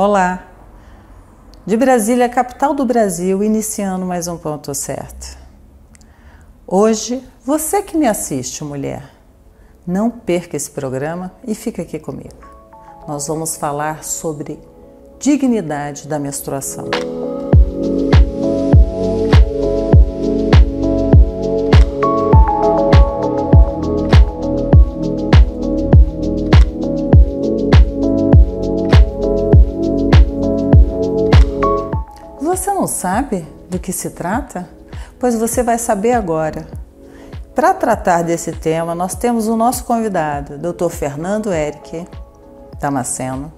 Olá! De Brasília, capital do Brasil, iniciando mais um Ponto Certo. Hoje, você que me assiste, mulher, não perca esse programa e fica aqui comigo. Nós vamos falar sobre dignidade da menstruação. Você não sabe do que se trata? Pois você vai saber agora. Para tratar desse tema, nós temos o nosso convidado, Dr. Fernando Eric Damasceno,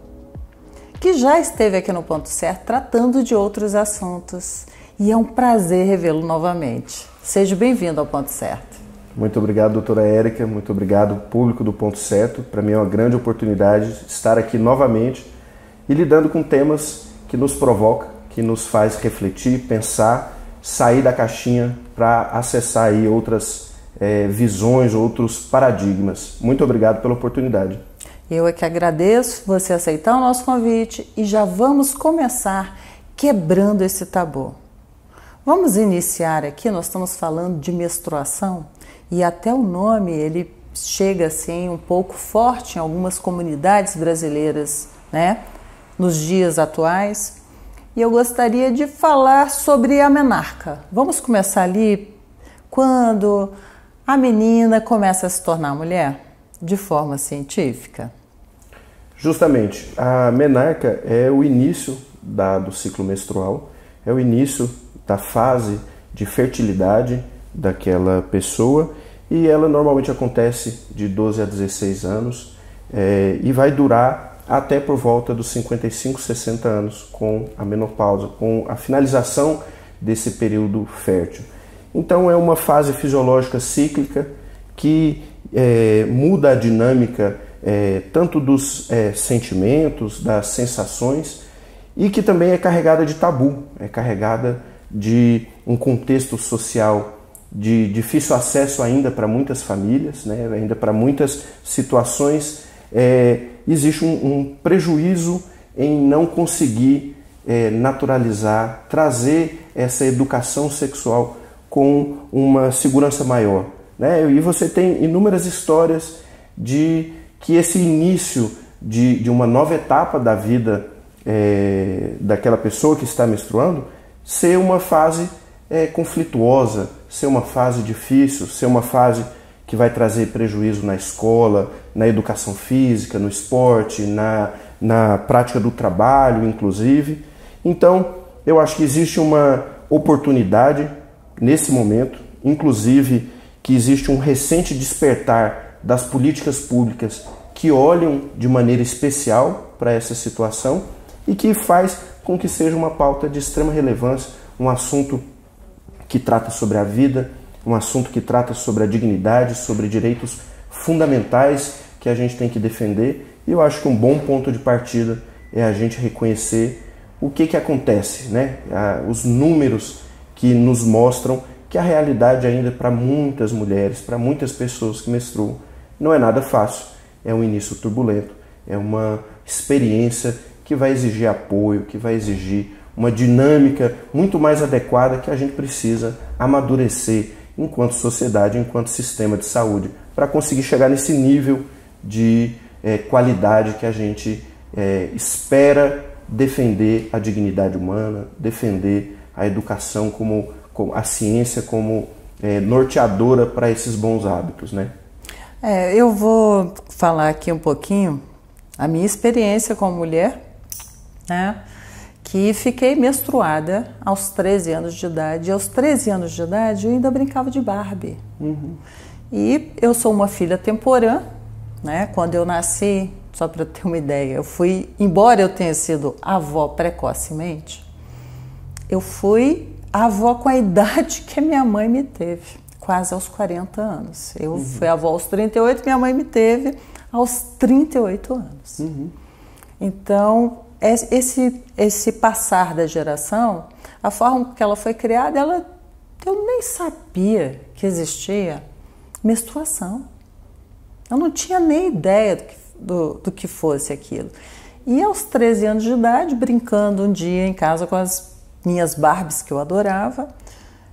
que já esteve aqui no Ponto Certo tratando de outros assuntos. E é um prazer revê-lo novamente. Seja bem-vindo ao Ponto Certo. Muito obrigado, doutora Érica. Muito obrigado, público do Ponto Certo. Para mim é uma grande oportunidade estar aqui novamente e lidando com temas que nos provocam, que nos faz refletir, pensar, sair da caixinha para acessar aí outras visões, outros paradigmas. Muito obrigado pela oportunidade. Eu é que agradeço você aceitar o nosso convite e já vamos começar quebrando esse tabu. Vamos iniciar aqui, nós estamos falando de menstruação e até o nome ele chega assim um pouco forte em algumas comunidades brasileiras, né, nos dias atuais. E eu gostaria de falar sobre a menarca. Vamos começar ali quando a menina começa a se tornar mulher, de forma científica. Justamente, a menarca é o início do ciclo menstrual, é o início da fase de fertilidade daquela pessoa e ela normalmente acontece de 12 a 16 anos e vai durar até por volta dos 55, 60 anos, com a menopausa, com a finalização desse período fértil. Então é uma fase fisiológica cíclica que muda a dinâmica tanto dos sentimentos, das sensações, e que também é carregada de tabu, é carregada de um contexto social de difícil acesso ainda para muitas famílias, né? Ainda para muitas situações existe um prejuízo em não conseguir naturalizar, trazer essa educação sexual com uma segurança maior, né? E você tem inúmeras histórias de que esse início de uma nova etapa da vida daquela pessoa que está menstruando ser uma fase conflituosa, ser uma fase difícil, ser uma fase que vai trazer prejuízo na escola, na educação física, no esporte, na prática do trabalho, inclusive. Então, eu acho que existe uma oportunidade nesse momento, inclusive que existe um recente despertar das políticas públicas que olham de maneira especial para essa situação e que faz com que seja uma pauta de extrema relevância, um assunto que trata sobre a vida, um assunto que trata sobre a dignidade, sobre direitos fundamentais que a gente tem que defender. E eu acho que um bom ponto de partida é a gente reconhecer o que acontece, né? Os números que nos mostram que a realidade ainda para muitas mulheres, para muitas pessoas que menstruam, não é nada fácil. É um início turbulento, é uma experiência que vai exigir apoio, que vai exigir uma dinâmica muito mais adequada que a gente precisa amadurecer enquanto sociedade, enquanto sistema de saúde, para conseguir chegar nesse nível de qualidade que a gente espera defender a dignidade humana, defender a educação como a ciência como norteadora para esses bons hábitos, né? Eu vou falar aqui um pouquinho a minha experiência como mulher, né? Que fiquei menstruada aos 13 anos de idade. E aos 13 anos de idade eu ainda brincava de Barbie. Uhum. E eu sou uma filha temporã, né? Quando eu nasci, só para ter uma ideia, embora eu tenha sido avó precocemente, eu fui avó com a idade que a minha mãe me teve, quase aos 40 anos. Eu fui avó aos 38, minha mãe me teve aos 38 anos. Uhum. Então, esse passar da geração, a forma que ela foi criada, eu nem sabia que existia menstruação. Eu não tinha nem ideia do que fosse aquilo. E aos 13 anos de idade, brincando um dia em casa com as minhas Barbies que eu adorava,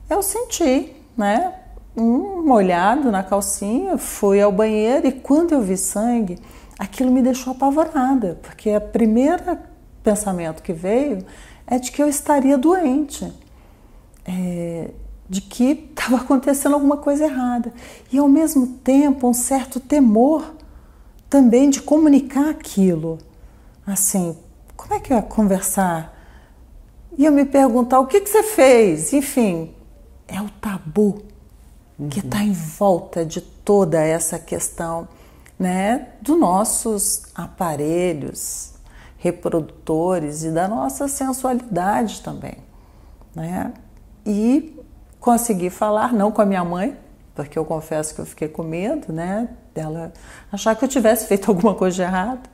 eu senti, né, um molhado na calcinha, fui ao banheiro e quando eu vi sangue, aquilo me deixou apavorada, porque o primeiro pensamento que veio é de que eu estaria doente, de que estava acontecendo alguma coisa errada. E ao mesmo tempo um certo temor também de comunicar aquilo. Assim, como é que eu ia conversar? E eu me perguntar, o que você fez? Enfim, é o tabu que está em volta de toda essa questão, né, dos nossos aparelhos reprodutores e da nossa sensualidade também, né? E consegui falar, não com a minha mãe, porque eu confesso que eu fiquei com medo, né, dela achar que eu tivesse feito alguma coisa de errado.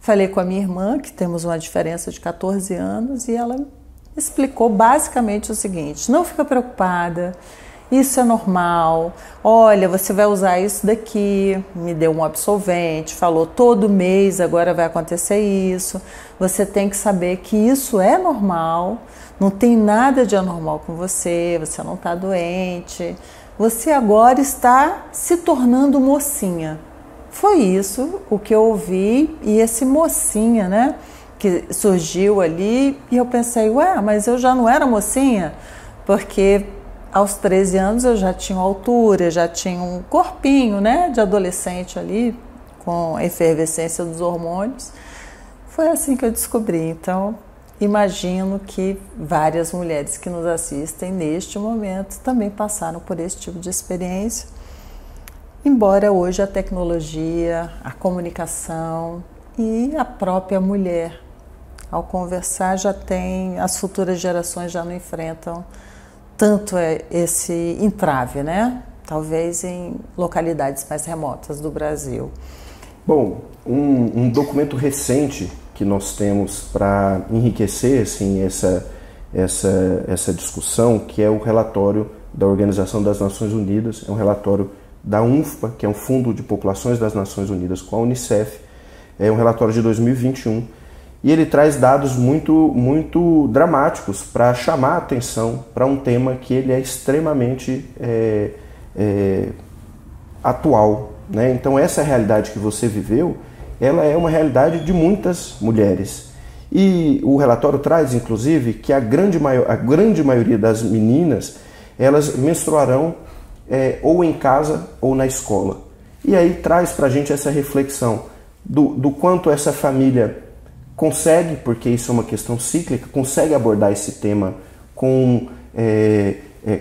Falei com a minha irmã, que temos uma diferença de 14 anos, e ela explicou basicamente o seguinte: não fica preocupada, isso é normal, olha, você vai usar isso daqui, me deu um absolvente, falou todo mês agora vai acontecer isso, você tem que saber que isso é normal, não tem nada de anormal com você, você não está doente, você agora está se tornando mocinha. Foi isso o que eu ouvi, e esse mocinha, né, que surgiu ali, e eu pensei, ué, mas eu já não era mocinha? Porque aos 13 anos eu já tinha altura, já tinha um corpinho, né, de adolescente ali, com a efervescência dos hormônios. Foi assim que eu descobri. Então, imagino que várias mulheres que nos assistem neste momento também passaram por esse tipo de experiência. Embora hoje a tecnologia, a comunicação e a própria mulher, ao conversar, já tem, as futuras gerações já não enfrentam tanto esse entrave, né? Talvez em localidades mais remotas do Brasil. Bom, um documento recente que nós temos para enriquecer assim, essa discussão, que é o relatório da Organização das Nações Unidas, é um relatório da UNFPA, que é um Fundo de Populações das Nações Unidas com a Unicef, é um relatório de 2021, e ele traz dados muito dramáticos para chamar a atenção para um tema que ele é extremamente atual, né? Então essa realidade que você viveu, ela é uma realidade de muitas mulheres. E o relatório traz, inclusive, que a grande maioria das meninas, elas menstruarão ou em casa ou na escola. E aí traz para a gente essa reflexão do quanto essa família consegue, porque isso é uma questão cíclica, consegue abordar esse tema com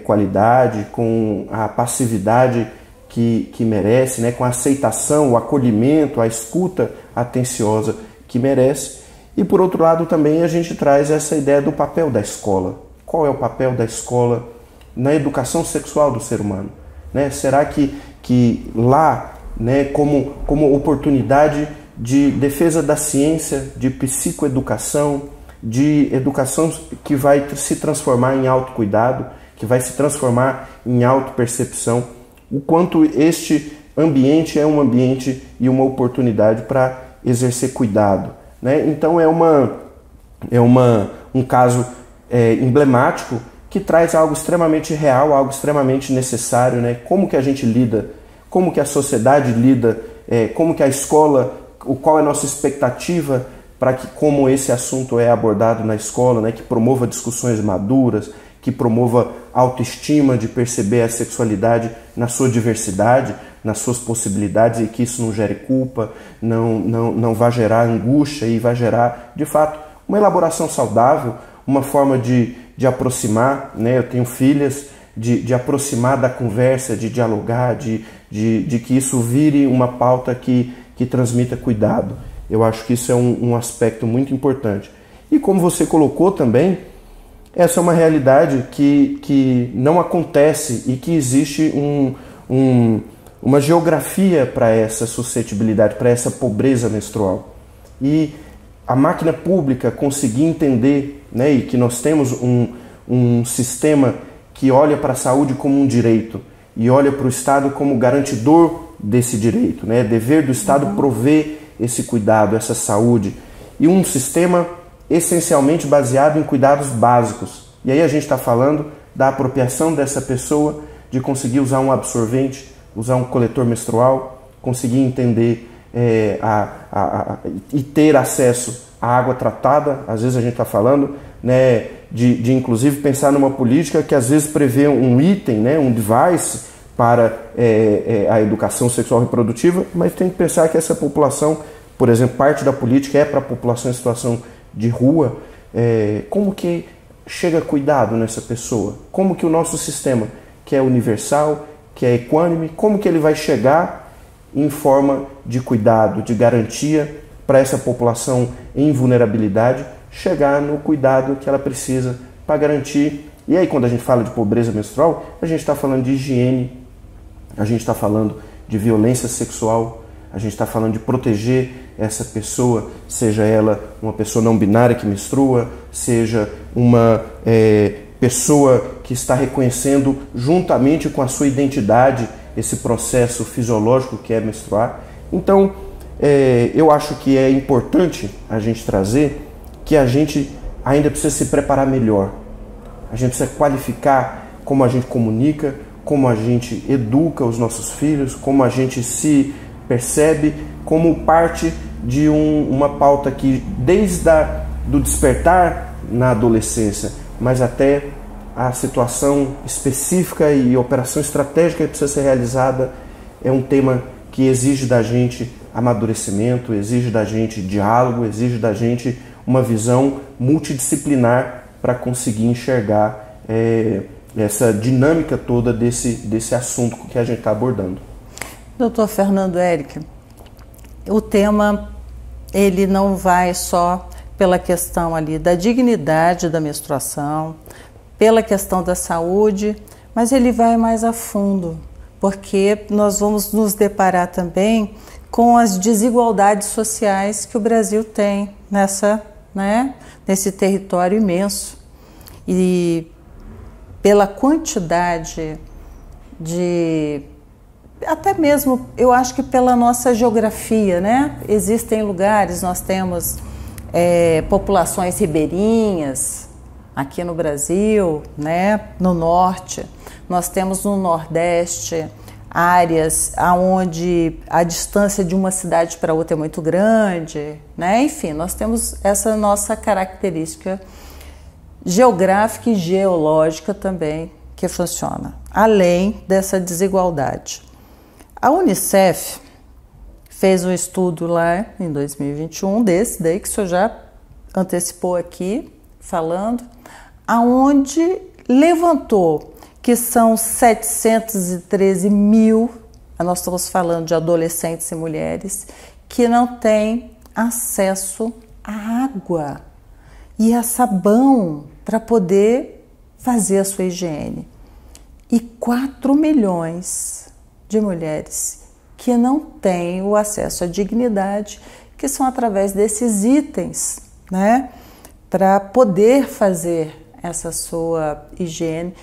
qualidade, com a passividade que merece, né? Com a aceitação, o acolhimento, a escuta atenciosa que merece. E por outro lado também a gente traz essa ideia do papel da escola. Qual é o papel da escola na educação sexual do ser humano? Né? Será que lá, né, como oportunidade de defesa da ciência, de psicoeducação, de educação que vai se transformar em autocuidado, que vai se transformar em autopercepção, o quanto este ambiente é um ambiente e uma oportunidade para exercer cuidado, né? Então é um caso emblemático que traz algo extremamente real, algo extremamente necessário, né? Como que a gente lida, como que a sociedade lida, como que a escola, qual é a nossa expectativa para que, como esse assunto é abordado na escola, né? Que promova discussões maduras, que promova autoestima de perceber a sexualidade na sua diversidade, nas suas possibilidades, e que isso não gere culpa, não vai gerar angústia e vai gerar, de fato, uma elaboração saudável, uma forma de aproximar, né? Eu tenho filhas, de aproximar da conversa, de dialogar, de que isso vire uma pauta que transmita cuidado. Eu acho que isso é um aspecto muito importante. E como você colocou também, essa é uma realidade que não acontece e que existe uma geografia para essa suscetibilidade, para essa pobreza menstrual. E a máquina pública conseguir entender, né, e que nós temos um sistema que olha para a saúde como um direito e olha para o Estado como garantidor desse direito, né? É dever do Estado prover esse cuidado, essa saúde. e um sistema essencialmente baseado em cuidados básicos. E aí a gente está falando da apropriação dessa pessoa, de conseguir usar um absorvente, usar um coletor menstrual, conseguir entender e ter acesso à água tratada. Às vezes a gente está falando, né, de inclusive pensar numa política que às vezes prevê um item, né, um device para a educação sexual reprodutiva, mas tem que pensar que essa população, por exemplo, parte da política é para a população em situação de rua. Como que chega cuidado nessa pessoa? Como que o nosso sistema, que é universal, que é equânime, como que ele vai chegar em forma de cuidado, de garantia para essa população em vulnerabilidade, chegar no cuidado que ela precisa para garantir. E aí, quando a gente fala de pobreza menstrual, a gente está falando de higiene, a gente está falando de violência sexual, a gente está falando de proteger essa pessoa, seja ela uma pessoa não binária que menstrua, seja uma pessoa que está reconhecendo juntamente com a sua identidade esse processo fisiológico que é menstruar. Então, eu acho que é importante a gente trazer que a gente ainda precisa se preparar melhor. A gente precisa qualificar como a gente comunica, como a gente educa os nossos filhos, como a gente se percebe como parte de uma pauta que desde do despertar na adolescência, mas até a situação específica e operação estratégica que precisa ser realizada, é um tema que exige da gente amadurecimento, exige da gente diálogo, exige da gente uma visão multidisciplinar para conseguir enxergar essa dinâmica toda desse assunto que a gente está abordando. Doutor Fernando Éric, o tema ele não vai só pela questão ali da dignidade da menstruação, pela questão da saúde, mas ele vai mais a fundo, porque nós vamos nos deparar também com as desigualdades sociais que o Brasil tem nesse território imenso. E pela quantidade até mesmo, eu acho que pela nossa geografia, né? Existem lugares, nós temos populações ribeirinhas aqui no Brasil, né? No norte, nós temos no nordeste áreas onde a distância de uma cidade para outra é muito grande, né? Enfim, nós temos essa nossa característica geográfica e geológica também que funciona, além dessa desigualdade. A Unicef fez um estudo lá em 2021, desse daí que o senhor já antecipou aqui, falando, aonde levantou que são 713 mil, nós estamos falando de adolescentes e mulheres, que não têm acesso à água e a sabão para poder fazer a sua higiene. E 4 milhões de mulheres que não têm o acesso à dignidade, que são através desses itens, né, para poder fazer essa sua higiene.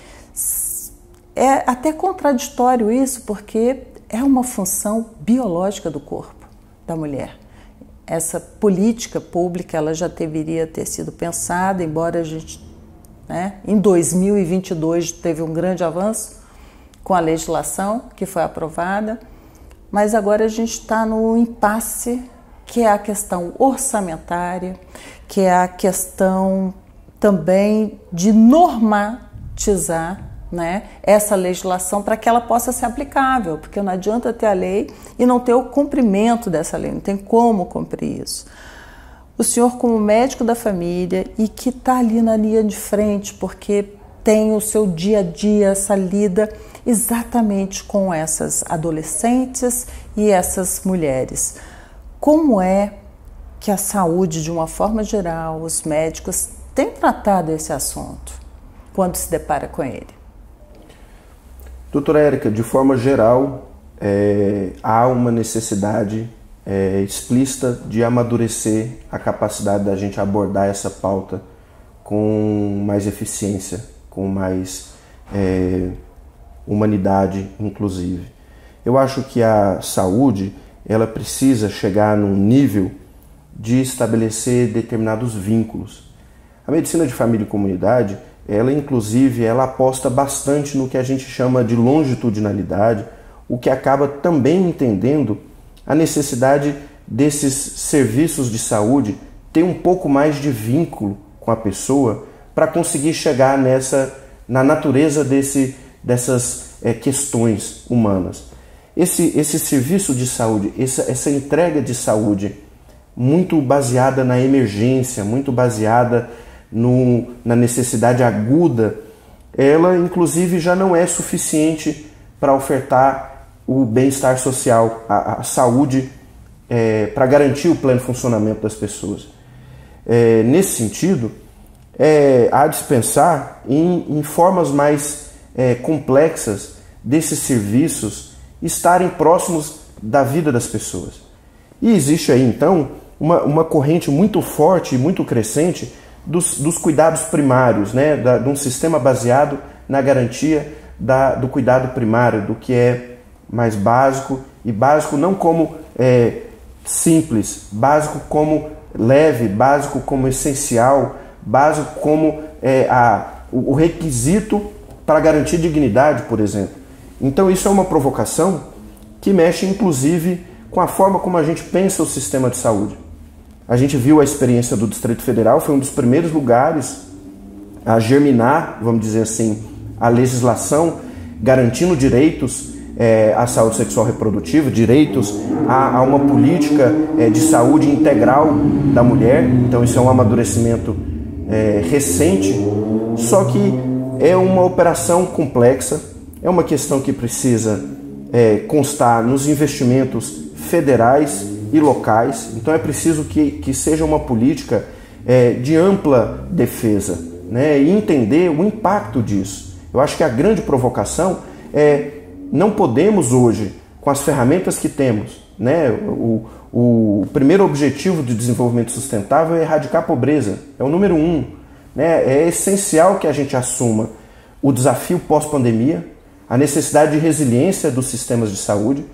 É até contraditório isso, porque é uma função biológica do corpo da mulher. Essa política pública ela já deveria ter sido pensada, embora a gente, em 2022 teve um grande avanço com a legislação que foi aprovada, mas agora a gente está no impasse, que é a questão orçamentária, que é a questão também de normatizar, essa legislação para que ela possa ser aplicável, porque não adianta ter a lei e não ter o cumprimento dessa lei, não tem como cumprir isso. O senhor, como médico da família e que está ali na linha de frente, porque tem o seu dia a dia, essa lida exatamente com essas adolescentes e essas mulheres. Como é que a saúde, de uma forma geral, os médicos têm tratado esse assunto quando se depara com ele? Doutora Érica, de forma geral, há uma necessidade explícita de amadurecer a capacidade da gente abordar essa pauta com mais eficiência, com mais humanidade, inclusive. Eu acho que a saúde ela precisa chegar num nível de estabelecer determinados vínculos. A medicina de família e comunidade, ela inclusive, ela aposta bastante no que a gente chama de longitudinalidade, o que acaba também entendendo a necessidade desses serviços de saúde ter um pouco mais de vínculo com a pessoa para conseguir chegar na natureza dessas questões humanas. Esse serviço de saúde, essa entrega de saúde muito baseada na emergência, muito baseada na necessidade aguda, ela inclusive já não é suficiente para ofertar o bem-estar social, a saúde, para garantir o pleno funcionamento das pessoas. Nesse sentido, há de se pensar em formas mais complexas desses serviços estarem próximos da vida das pessoas. E existe aí, então, uma corrente muito forte e muito crescente dos cuidados primários, né? De um sistema baseado na garantia do cuidado primário, do que é mais básico, e básico não como simples, básico como leve, básico como essencial, básico como o requisito para garantir dignidade, por exemplo. Então isso é uma provocação que mexe inclusive com a forma como a gente pensa o sistema de saúde. A gente viu a experiência do Distrito Federal, foi um dos primeiros lugares a germinar, vamos dizer assim, a legislação garantindo direitos à saúde sexual reprodutiva, direitos a uma política de saúde integral da mulher. Então isso é um amadurecimento recente, só que é uma operação complexa, é uma questão que precisa constar nos investimentos federais e locais. Então é preciso que seja uma política de ampla defesa, né, e entender o impacto disso. Eu acho que a grande provocação não podemos hoje, com as ferramentas que temos, né, o primeiro objetivo de desenvolvimento sustentável é erradicar a pobreza, é o número 1. Né, é essencial que a gente assuma o desafio pós-pandemia, a necessidade de resiliência dos sistemas de saúde,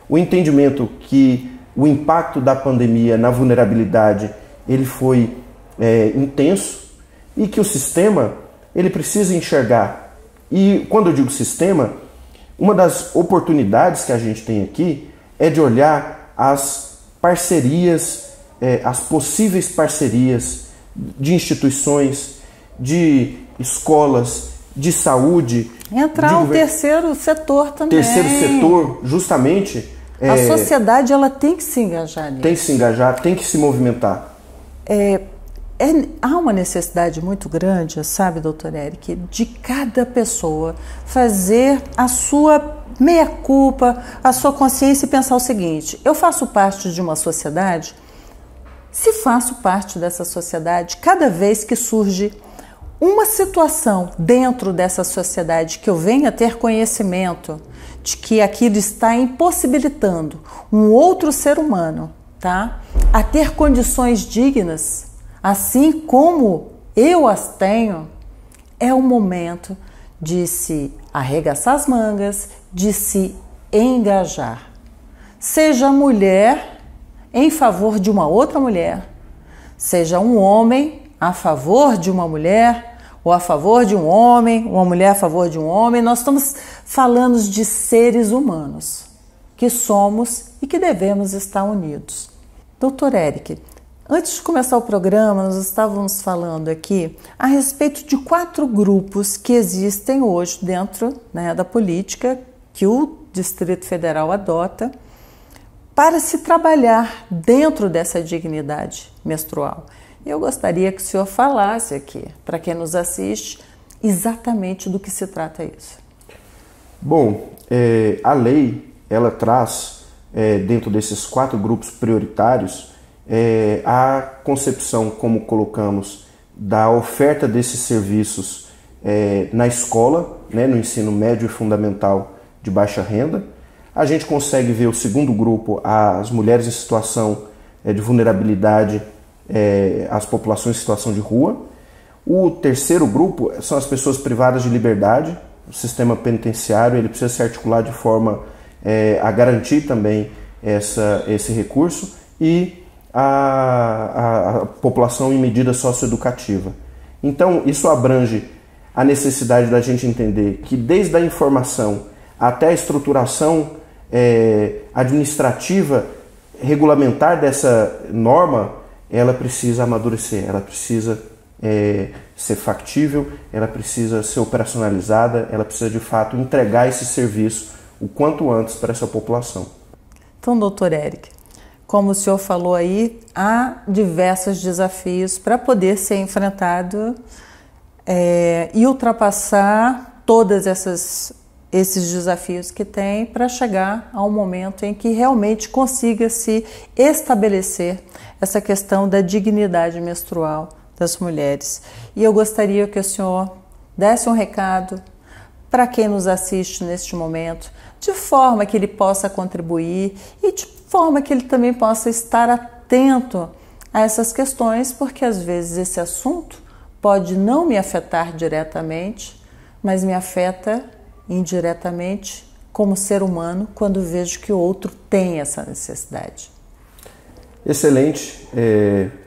o entendimento que o impacto da pandemia na vulnerabilidade ele foi intenso e que o sistema ele precisa enxergar. E quando eu digo sistema, uma das oportunidades que a gente tem aqui é de olhar as parcerias, as possíveis parcerias de instituições, de escolas, de saúde. Entrar o terceiro setor também. Terceiro setor, justamente. A sociedade ela tem que se engajar nisso. Tem que se engajar, tem que se movimentar. Há uma necessidade muito grande, sabe, doutor Eric, de cada pessoa fazer a sua meia-culpa, a sua consciência e pensar o seguinte: eu faço parte de uma sociedade. Se faço parte dessa sociedade, cada vez que surge uma situação dentro dessa sociedade que eu venha ter conhecimento de que aquilo está impossibilitando um outro ser humano, tá, a ter condições dignas, assim como eu as tenho, é o momento de se arregaçar as mangas, de se engajar. Seja mulher em favor de uma outra mulher, seja um homem a favor de uma mulher, ou a favor de um homem, uma mulher a favor de um homem. Nós estamos falando de seres humanos, que somos e que devemos estar unidos. Doutor Eric, antes de começar o programa, nós estávamos falando aqui a respeito de 4 grupos que existem hoje dentro, né, da política que o Distrito Federal adota para se trabalhar dentro dessa dignidade menstrual. Eu gostaria que o senhor falasse aqui, para quem nos assiste, exatamente do que se trata isso. Bom, a lei, ela traz, dentro desses 4 grupos prioritários, a concepção, como colocamos, da oferta desses serviços na escola, né, no ensino médio e fundamental de baixa renda. A gente consegue ver o segundo grupo, as mulheres em situação de vulnerabilidade, as populações em situação de rua. O terceiro grupo são as pessoas privadas de liberdade. O sistema penitenciário ele precisa se articular de forma a garantir também esse recurso. E a população em medida socioeducativa. Então, isso abrange a necessidade da gente entender que desde a informação até a estruturação administrativa, regulamentar dessa norma, ela precisa amadurecer, ela precisa ser factível, ela precisa ser operacionalizada, ela precisa de fato entregar esse serviço o quanto antes para essa população. Então, doutor Eric, como o senhor falou aí, há diversos desafios para poder ser enfrentado e ultrapassar todos esses desafios que tem para chegar ao momento em que realmente consiga se estabelecer essa questão da dignidade menstrual das mulheres. E eu gostaria que o senhor desse um recado para quem nos assiste neste momento, de forma que ele possa contribuir e de forma que ele também possa estar atento a essas questões, porque às vezes esse assunto pode não me afetar diretamente, mas me afeta indiretamente como ser humano quando vejo que o outro tem essa necessidade. Excelente.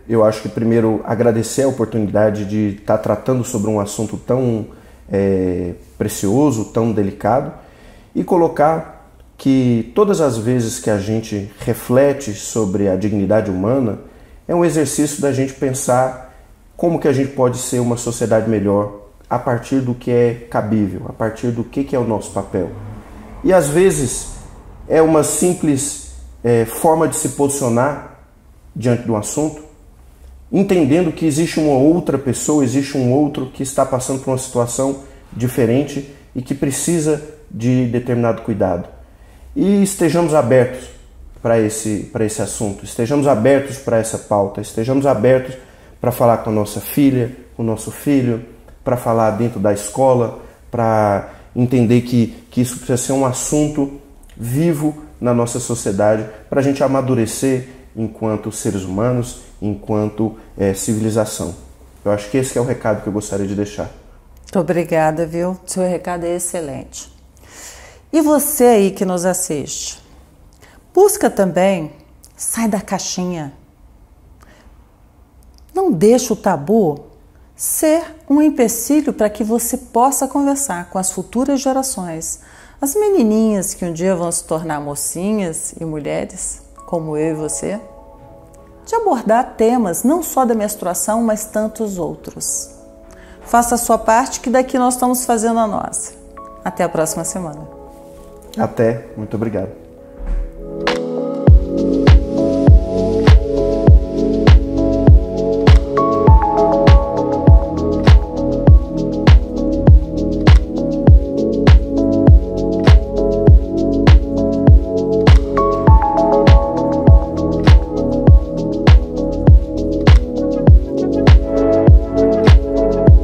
Eu acho que primeiro agradecer a oportunidade de estar tratando sobre um assunto tão precioso, tão delicado, e colocar que todas as vezes que a gente reflete sobre a dignidade humana, é um exercício da gente pensar como que a gente pode ser uma sociedade melhor a partir do que é cabível, a partir do que é o nosso papel. E às vezes é uma simples forma de se posicionar diante de um assunto, entendendo que existe uma outra pessoa, existe um outro que está passando por uma situação diferente e que precisa de determinado cuidado. E estejamos abertos para esse assunto, estejamos abertos para essa pauta, estejamos abertos para falar com a nossa filha, com o nosso filho, para falar dentro da escola, para entender que isso precisa ser um assunto vivo na nossa sociedade, para a gente amadurecer enquanto seres humanos, enquanto civilização. Eu acho que esse é o recado que eu gostaria de deixar. Muito obrigada, viu? Seu recado é excelente. E você aí que nos assiste, busca também, sai da caixinha. Não deixa o tabu ser um empecilho para que você possa conversar com as futuras gerações, as menininhas que um dia vão se tornar mocinhas e mulheres, como eu e você, de abordar temas não só da menstruação, mas tantos outros. Faça a sua parte, que daqui nós estamos fazendo a nossa. Até a próxima semana. Até. Muito obrigado.